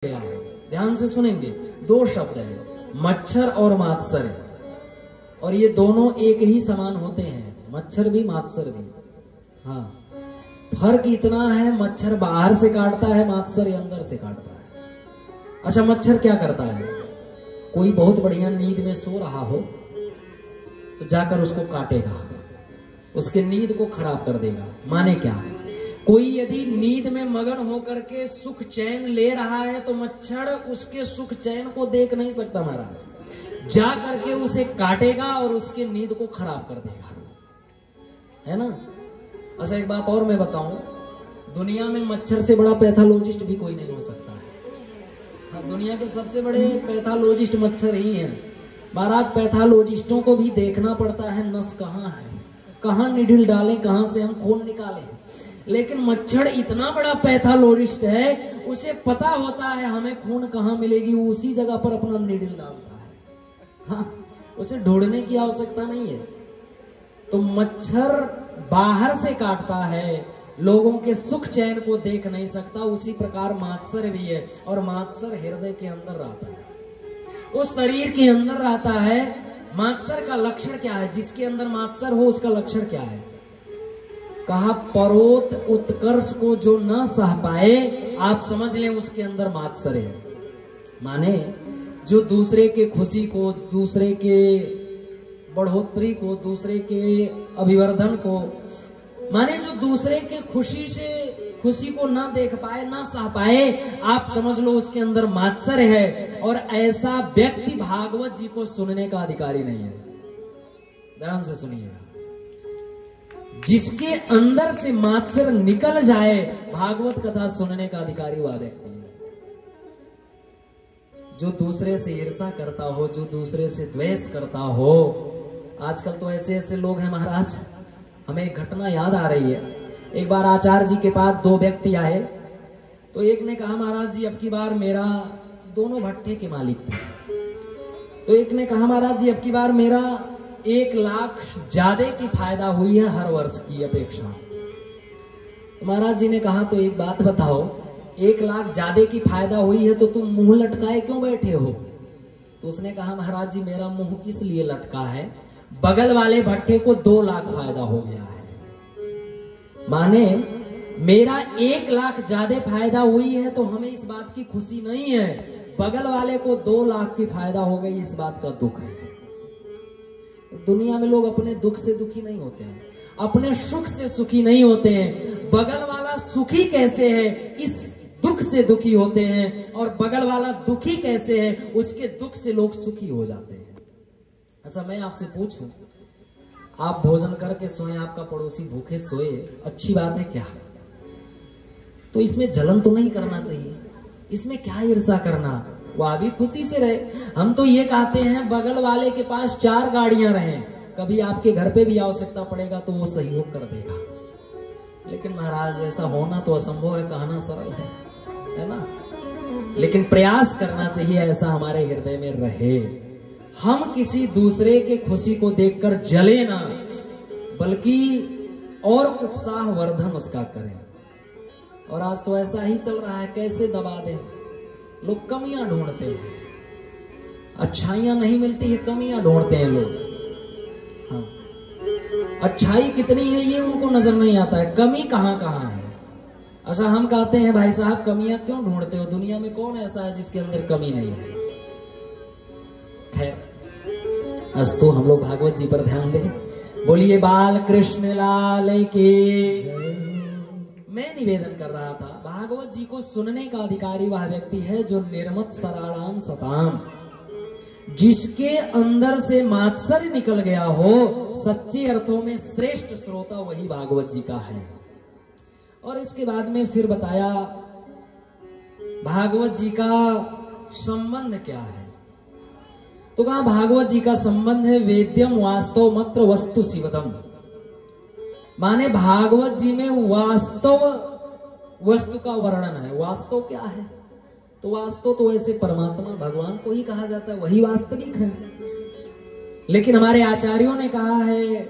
ध्यान से सुनेंगे। दो शब्द है, मच्छर और मात्सर्य, और ये दोनों एक ही समान होते हैं, मच्छर भी मात्सर्य भी। हाँ, फर्क इतना है, मच्छर बाहर से काटता है, मात्सर्य अंदर से काटता है। अच्छा, मच्छर क्या करता है? कोई बहुत बढ़िया नींद में सो रहा हो तो जाकर उसको काटेगा, उसके नींद को खराब कर देगा। माने क्या? कोई यदि नींद में मगन होकर के सुख चैन ले रहा है तो मच्छर उसके सुख चैन को देख नहीं सकता महाराज, जा करके उसे काटेगा और उसके नींद को खराब कर देगा, है ना। अच्छा, एक बात और मैं बताऊं, दुनिया में मच्छर से बड़ा पैथोलॉजिस्ट भी कोई नहीं हो सकता है। हाँ, दुनिया के सबसे बड़े पैथोलॉजिस्ट मच्छर ही हैं महाराज। पैथोलॉजिस्टों को भी देखना पड़ता है नस कहाँ है, कहाँ निडिल डालें, कहाँ से हम खून निकालें। लेकिन मच्छर इतना बड़ा पैथोलॉजिस्ट है, उसे पता होता है हमें खून कहाँ मिलेगी, वो उसी जगह पर अपना निडिल डालता है। हाँ, उसे ढूंढने की आवश्यकता नहीं है। तो मच्छर बाहर से काटता है, लोगों के सुख चैन को देख नहीं सकता। उसी प्रकार मात्सर्य भी है, और मात्सर्य हृदय के अंदर रहता है, वो शरीर के अंदर रहता है। मात्सर्य का लक्षण क्या है? जिसके अंदर मात्सर्य हो उसका लक्षण क्या है? कहा, परोत उत्कर्ष को जो न सह पाए, आप समझ लें उसके अंदर मात्सर्य है। माने जो दूसरे के खुशी को, दूसरे के बढ़ोतरी को, दूसरे के अभिवर्धन को, माने जो दूसरे के खुशी को ना देख पाए, ना सह पाए, आप समझ लो उसके अंदर मात्सर्य है। और ऐसा व्यक्ति भागवत जी को सुनने का अधिकारी नहीं है। ध्यान से सुनिएगा, जिसके अंदर से मात्सर्य निकल जाए, भागवत कथा सुनने का अधिकारी वह व्यक्ति है। जो दूसरे से ईर्ष्या करता हो, जो दूसरे से द्वेष करता हो, आजकल तो ऐसे ऐसे लोग हैं महाराज। हमें एक घटना याद आ रही है। एक बार आचार्य जी के पास दो व्यक्ति आए, तो एक ने कहा, महाराज जी अब की बार मेरा, दोनों भट्टे के मालिक थे, तो एक ने कहा, महाराज जी अब की बार मेरा 1 लाख ज्यादा की फायदा हुई है हर वर्ष की अपेक्षा। तो महाराज जी ने कहा, तो एक बात बताओ, 1 लाख ज्यादा की फायदा हुई है तो तुम मुंह लटकाए क्यों बैठे हो? तो उसने कहा, महाराज जी मेरा मुंह इसलिए लटका है, बगल वाले भट्टे को 2 लाख फायदा हो गया है। माने मेरा 1 लाख ज्यादा फायदा हुई है तो हमें इस बात की खुशी नहीं है, बगल वाले को 2 लाख की फायदा हो गई, इस बात का दुख है। दुनिया में लोग अपने दुख से दुखी नहीं होते हैं, अपने सुख से सुखी नहीं होते हैं। बगल वाला सुखी कैसे है, इस दुख से दुखी होते हैं, और बगल वाला दुखी कैसे है, उसके दुख से लोग सुखी हो जाते हैं। अच्छा, मैं आपसे पूछूं, आप भोजन करके सोए, आपका पड़ोसी भूखे सोए, अच्छी बात है क्या? तो इसमें जलन तो नहीं करना चाहिए, इसमें क्या ईर्ष्या करना, वह भी खुशी से रहे। हम तो ये कहते हैं बगल वाले के पास 4 गाड़ियां रहें, कभी आपके घर पे भी आवश्यकता पड़ेगा तो वो सहयोग कर देगा। लेकिन महाराज ऐसा होना तो असंभव है, कहना सरल है ना। लेकिन प्रयास करना चाहिए ऐसा हमारे हृदय में रहे। हम किसी दूसरे के खुशी को देखकर जले ना, बल्कि और उत्साह वर्धन उसका करें। और आज तो ऐसा ही चल रहा है, कैसे दबा दें, लोग कमियां ढूंढते हैं, अच्छाइयां नहीं मिलती है, कमियां ढूंढते हैं लोग। हाँ, अच्छाई कितनी है ये उनको नजर नहीं आता है, कमी कहां कहां है। अच्छा, हम कहते हैं भाई साहब कमियां क्यों ढूंढते हो, दुनिया में कौन ऐसा है जिसके अंदर कमी नहीं है। खैर, अस्तु, हम लोग भागवत जी पर ध्यान दें। बोलिए बाल कृष्ण लाल की। मैं निवेदन कर रहा था, भागवत जी को सुनने का अधिकारी वह व्यक्ति है जो निर्मत सराणाम सताम, जिसके अंदर से मात्सर्य निकल गया हो, सच्चे अर्थों में श्रेष्ठ श्रोता वही भागवत जी का है। और इसके बाद में फिर बताया भागवत जी का संबंध क्या है। तो कहा भागवत जी का संबंध है वेद्यम वास्तव मत्र वस्तु शिवदम। माने भागवत जी में वास्तव वस्तु का वर्णन है। वास्तव क्या है? तो वास्तव तो वैसे परमात्मा भगवान को ही कहा जाता है, वही वास्तविक है। लेकिन हमारे आचार्यों ने कहा है